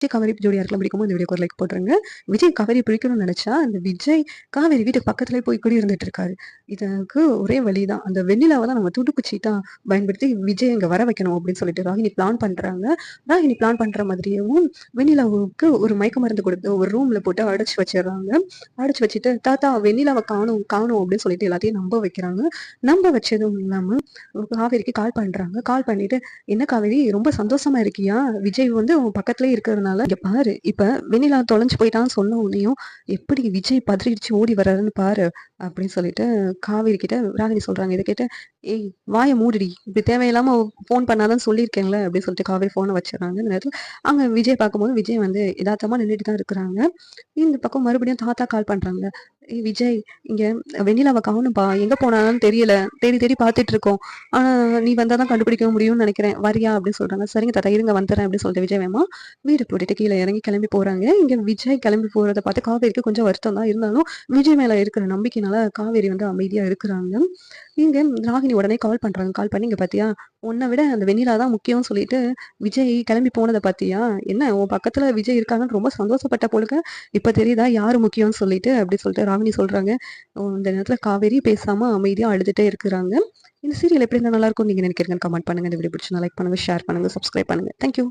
விஜய் காவேரி ஜோடியா இருக்கலாம் பிடிக்குமோ இந்த வீடியோக்கு ஒரு லைக் போட்டுருங்க. விஜய் காவேரி பிடிக்கணும்னு நினைச்சா, அந்த விஜய் காவேரி வீட்டுக்கு பக்கத்திலேயே போய் குடி இருந்துட்டு இருக்காரு. இதுக்கு ஒரே வழிதான். அந்த வெண்ணிலாவ தான் நம்ம துடுப்புச்சீட்டா தான் பயன்படுத்தி விஜய் இங்க வர வைக்கணும் அப்படின்னு சொல்லிட்டு ராகினி பிளான் பண்றாங்க. ராகினி பிளான் பண்ற மாதிரியேவும் வெண்ணிலாவுக்கு ஒரு மயக்க மருந்து கொடுத்து ஒரு ரூம்ல போட்டு அடைச்சு வச்சிடுறாங்க. அடைச்சு வச்சுட்டு தாத்தா வெண்ணிலாவை காணும் காணும் அப்படின்னு சொல்லிட்டு எல்லாத்தையும் நம்ப வைக்கிறாங்க. நம்ப வச்சதும் இல்லாம காவேரிக்கு கால் பண்றாங்க. கால் பண்ணிட்டு என்ன காவேரி ரொம்ப சந்தோஷமா இருக்கியா? விஜய் வந்து உன் பக்கத்துலயே இருக்கிறதுனால இங்க பாரு. இப்ப வெண்ணிலா தொலைஞ்சு போயிட்டான்னு சொன்ன உடனேயும் எப்படி விஜய் பதறிடுச்சு ஓடி வர்றாருன்னு பாரு அப்படின்னு சொல்லிட்டு காவேரி கிட்ட ராகினி சொல்றாங்க. இதை கேட்டு ஏய் வாயை மூடுடி, இப்படி தேவையில்லாம ஃபோன் பண்ணாதான் சொல்லியிருக்கேன்ல அப்படின்னு சொல்லிட்டு காவேரி ஃபோனை வச்சிடறாங்க. இந்த நேரத்துல அங்க விஜய் பார்க்கும்போது விஜய் வந்து யதார்த்தமா நின்றுட்டு தான் இருக்கிறாங்க. இந்த பக்கம் மறுபடியும் தாத்தா கால் பண்றாங்க. ஏய் விஜய், இங்க வெண்ணிலாவை காணும்பா, எங்க போனான்னு தெரியல, தேடி தேடி பார்த்துட்டு இருக்கோம். ஆனா நீ வந்தாதான் கண்டுபிடிக்க முடியும்னு நினைக்கிறேன், வரியா அப்படின்னு சொல்றாங்க. சரிங்க தாத்தா இருங்க வந்துடுறேன் அப்படின்னு சொல்லிட்டு விஜய் வேமா வீடு போட்டுட்டு கீழே இறங்கி கிளம்பி போறாங்க. இங்க விஜய் கிளம்பி போறதை பார்த்து காவேரிக்கு கொஞ்சம் வருத்தம் தான் இருந்தாலும் விஜய் மேல இருக்கிற நம்பிக்கையினால காவேரி வந்து அமைதியா இருக்கிறாங்க. இங்க ராகினி உடனே கால் பண்றாங்க. கால் பண்ணி இங்க பாத்தியா, உன்னை விட அந்த வெண்ணிலா தான் முக்கியம்னு சொல்லிட்டு விஜய் கிளம்பி போனதை பாத்தியா, என்ன உன் பக்கத்துல விஜய் இருக்காங்கன்னு ரொம்ப சந்தோஷப்பட்ட போலுக்க, இப்ப தெரியுதா யாரு முக்கியம்னு சொல்லிட்டு அப்படி சொல்லிட்டு ராகினி சொல்றாங்க. இந்த நேரத்துல காவேரி பேசாம அமைதியா அழுதுட்டே இருக்கிறாங்க. இந்த சீரியல் எப்படி இருந்தா நல்லா இருக்கும் நீங்க நினைக்கிறீங்கன்னு கமெண்ட் பண்ணுங்க. இந்த வீடியோ பிடிச்சா லைக் பண்ணுங்க, ஷேர் பண்ணுங்க, சப்ஸ்கிரைப் பண்ணுங்க. தேங்க்யூ.